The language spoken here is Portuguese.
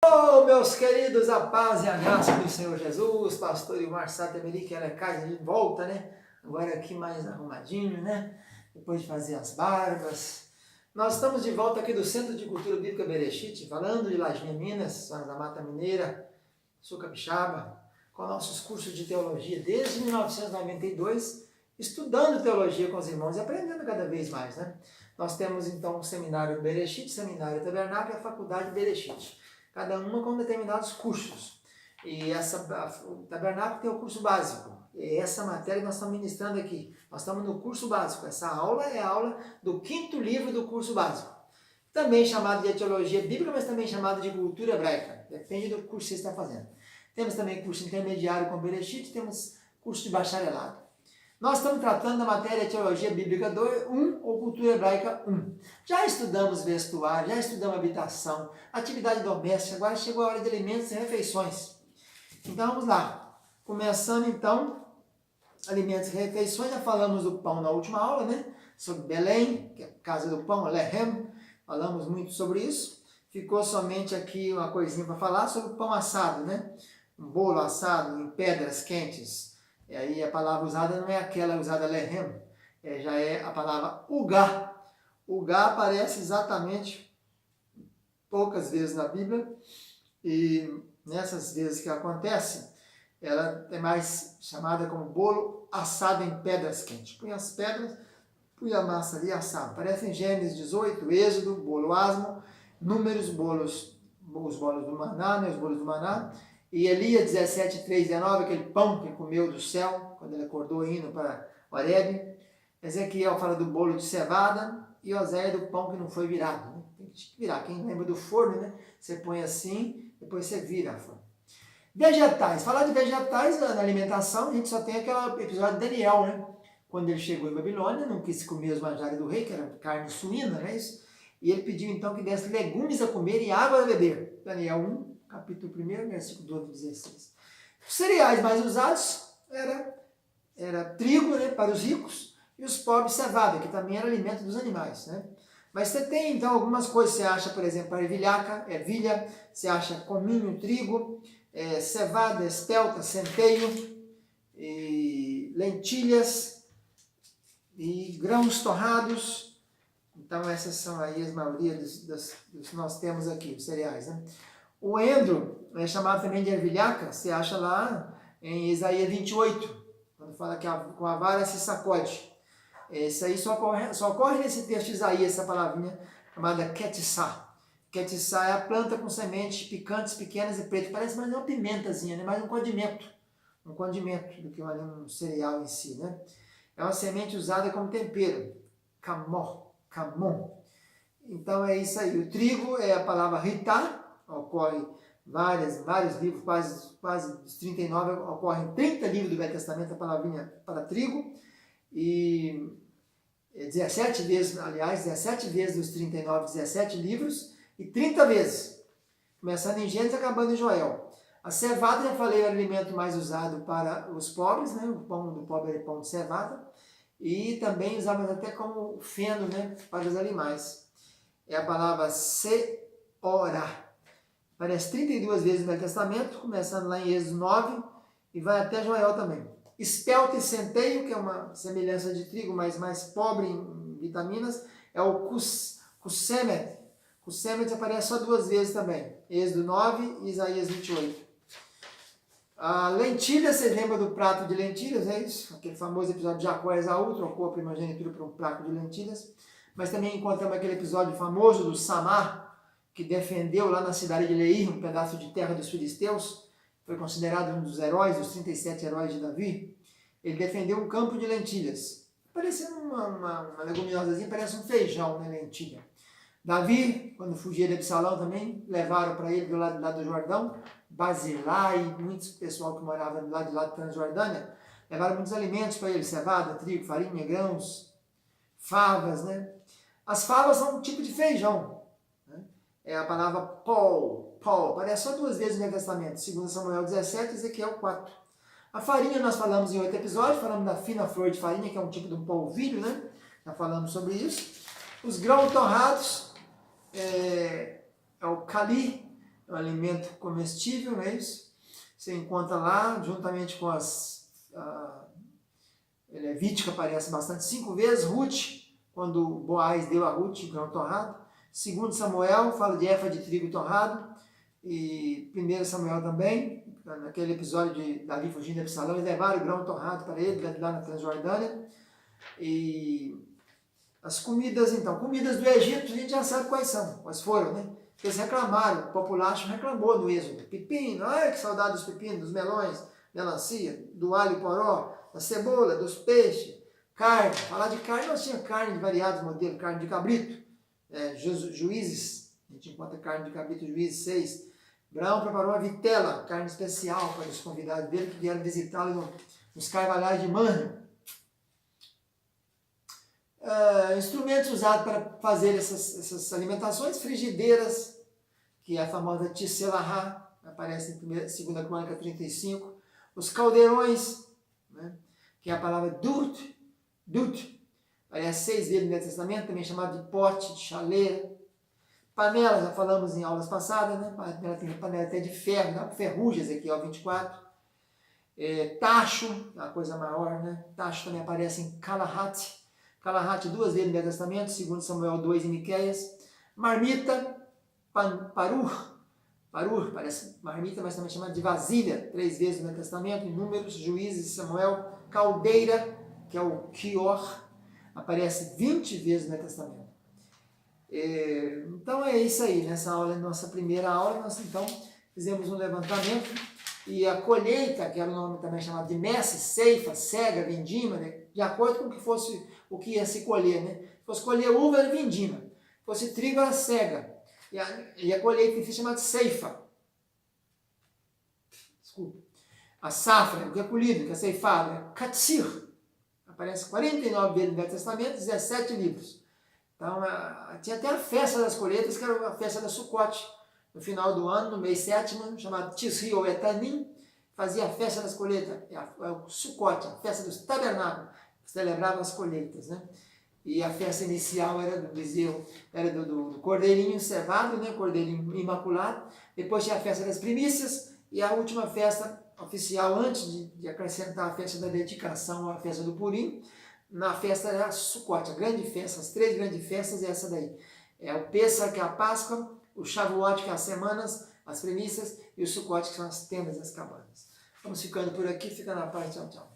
Oh, meus queridos, a paz e a graça do Senhor Jesus, pastor Ilmar Satemeli, que ela cai de volta, né? Agora aqui mais arrumadinho, né? Depois de fazer as barbas. Nós estamos de volta aqui do Centro de Cultura Bíblica Berechite, falando de Lajinha, Minas, Zona da Mata Mineira, Sul Capixaba, com nossos cursos de teologia desde 1992, estudando teologia com os irmãos e aprendendo cada vez mais, né? Nós temos então o Seminário Berechite, Seminário Tabernáculo e a Faculdade Berechite. Cada uma com determinados cursos. E o Tabernáculo tem o curso básico. E essa matéria nós estamos ministrando aqui. Nós estamos no curso básico. Essa aula é a aula do 5º livro do curso básico. Também chamado de Teologia Bíblica, mas também chamado de Cultura Hebraica. Depende do curso que você está fazendo. Temos também curso intermediário com Berechite, temos curso de bacharelado. Nós estamos tratando da matéria Teologia Bíblica 1 ou Cultura Hebraica 1. Já estudamos vestuário, já estudamos habitação, atividade doméstica, agora chegou a hora de alimentos e refeições. Então vamos lá. Começando então, alimentos e refeições, já falamos do pão na última aula, né? Sobre Belém, que é a casa do pão, Lehem, falamos muito sobre isso. Ficou somente aqui uma coisinha para falar sobre o pão assado, né? Um bolo assado em pedras quentes. E aí a palavra usada não é aquela usada lehem, já é a palavra ugá. Ugá aparece exatamente poucas vezes na Bíblia, e nessas vezes que acontece, ela é mais chamada como bolo assado em pedras quentes. Põe as pedras, põe a massa ali assado. Aparece em Gênesis 18, Êxodo, bolo asmo, Números, os bolos do maná, né, os bolos do maná. E Elias 17, 3, 19, aquele pão que comeu do céu, quando ele acordou indo para Horebe. Ezequiel fala do bolo de cevada e Oséia do pão que não foi virado. Né? Tem que virar. Quem lembra do forno, né? Você põe assim, depois você vira a forma. Vegetais. Falar de vegetais na alimentação, a gente só tem aquele episódio de Daniel, né? Quando ele chegou em Babilônia, não quis comer os manjares do rei, que era carne suína, não é isso? E ele pediu então que desse legumes a comer e água a beber. Daniel 1. Capítulo 1, versículo 12 e 16. Os cereais mais usados era trigo, né, para os ricos, e os pobres cevada, que também era alimento dos animais. Né? Mas você tem então algumas coisas, você acha, por exemplo, a ervilha, você acha cominho, trigo, cevada, espelta, centeio, e lentilhas, e grãos torrados. Então essas são aí as maioria dos que nós temos aqui, os cereais, né? O endro é chamado também de ervilhaca, você acha lá em Isaías 28, quando fala que com a vara se sacode. Isso aí só ocorre nesse texto de Isaías, essa palavrinha chamada ketissá. Ketissá é a planta com sementes picantes, pequenas e pretas, parece mais uma pimentazinha, né? Mais um condimento do que um cereal em si. Né? É uma semente usada como tempero, camon. Então é isso aí. O trigo é a palavra ritá, ocorre vários livros, quase dos 39, ocorrem 30 livros do Velho Testamento, a palavrinha para trigo, e 17 vezes dos 39, 17 livros, e 30 vezes, começando em Gênesis e acabando em Joel. A cevada, já falei, é o alimento mais usado para os pobres, né? O pão do pobre é pão de cevada, e também usamos até como feno, né? Para os animais. É a palavra seorá. Aparece 32 vezes no Velho Testamento, começando lá em Êxodo 9 e vai até Joel também. Espelta e centeio, que é uma semelhança de trigo, mas mais pobre em vitaminas, é o cusemet. Cusemet aparece só 2 vezes também, Êxodo 9 e Isaías 28. A lentilha, você lembra do prato de lentilhas, é isso? Aquele famoso episódio de Jacó e Esaú, trocou a primogenitura por um prato de lentilhas. Mas também encontramos aquele episódio famoso do Samar, que defendeu lá na cidade de Leir, um pedaço de terra dos filisteus, foi considerado um dos heróis, dos 37 heróis de Davi. Ele defendeu um campo de lentilhas, parecendo uma leguminosazinha, parece um feijão, né, lentilha. Davi, quando fugia de Absalão também, levaram para ele do lado do Jordão, Barzilai e muitos pessoal que morava do lado de lá da Transjordânia, levaram muitos alimentos para ele, cevada, trigo, farinha, grãos, favas, né? As favas são um tipo de feijão. Né? É a palavra pol, aparece só 2 vezes no Velho Testamento, 2 Samuel 17 e Ezequiel 4. A farinha nós falamos em outro episódio, falamos da fina flor de farinha, que é um tipo de um polvilho, né? Já falamos sobre isso. Os grãos torrados é o cali, é um alimento comestível, não é isso? Você encontra lá, juntamente com Levítico aparece bastante, 5 vezes, Ruth, quando Boaz deu a Ruth grão torrado, 2 Samuel fala de efa de trigo torrado, e 1 Samuel também, naquele episódio de Davi fugindo de Absalão, eles levaram o grão torrado para ele, lá na Transjordânia. E as comidas, então, comidas do Egito, a gente já sabe quais foram, né? Eles reclamaram, o populacho reclamou no Êxodo. Pepino, ai que saudade dos pepinos, dos melões, melancia, do alho poró, da cebola, dos peixes, carne. Falar de carne, nós tínhamos carne de variados modelos, carne de cabrito, Juízes, a gente encontra carne de cabrito, Juízes 6. Abraão preparou uma vitela, carne especial para os convidados dele que vieram visitá-lo nos carvalhais de Manre. Instrumentos usados para fazer essas alimentações, frigideiras, que é a famosa Tiselahá, aparece em 2 Crônica 35. Os caldeirões, né, que é a palavra dut, aparece 6 vezes no Velho Testamento, também chamado de pote, de chaleira. Panela, já falamos em aulas passadas, né? Panela até de ferro, né? Ferrugem, Ezequiel 24. Tacho, a coisa maior, né? Tacho também aparece em Calahat. Calahat 2 vezes no Velho Testamento, 2 Samuel 2 e Miqueias. Marmita, parur, parece marmita, mas também chamada de vasilha, 3 vezes no Velho Testamento, em Números, Juízes e Samuel. Caldeira, que é o Kior, aparece 20 vezes no Velho Testamento. Então é isso aí, nessa aula, nossa primeira aula, nós então fizemos um levantamento e a colheita, que era o nome também chamado de messe, ceifa, cega, vindima, né, de acordo com o que fosse o que ia se colher, né? Se fosse colher uva, era vindima, se fosse trigo, era cega, e a colheita é chamada de ceifa. Desculpa. A safra, o que é colhido, o que é ceifado, é katsir, aparece 49 vezes no Velho Testamento, 17 livros. Então, tinha até a festa das colheitas, que era a festa da Sucote. No final do ano, no mês 7º, chamado Tisri ou Etanim, fazia a festa das colheitas, o Sucote, a festa dos tabernáculos, que celebrava as colheitas, né? E a festa inicial era do bezerro, era do cordeirinho cevado, né? Cordeirinho imaculado. Depois tinha a festa das primícias e a última festa oficial, antes de acrescentar a festa da dedicação, a festa do Purim. Na festa era a Sucote, a grande festa, as 3 grandes festas, é essa daí. É o Pêssar, que é a Páscoa, o Shavuot, que é as semanas, as primícias, e o Sucote, que são as tendas e as cabanas. Vamos ficando por aqui, fica na paz, tchau, tchau.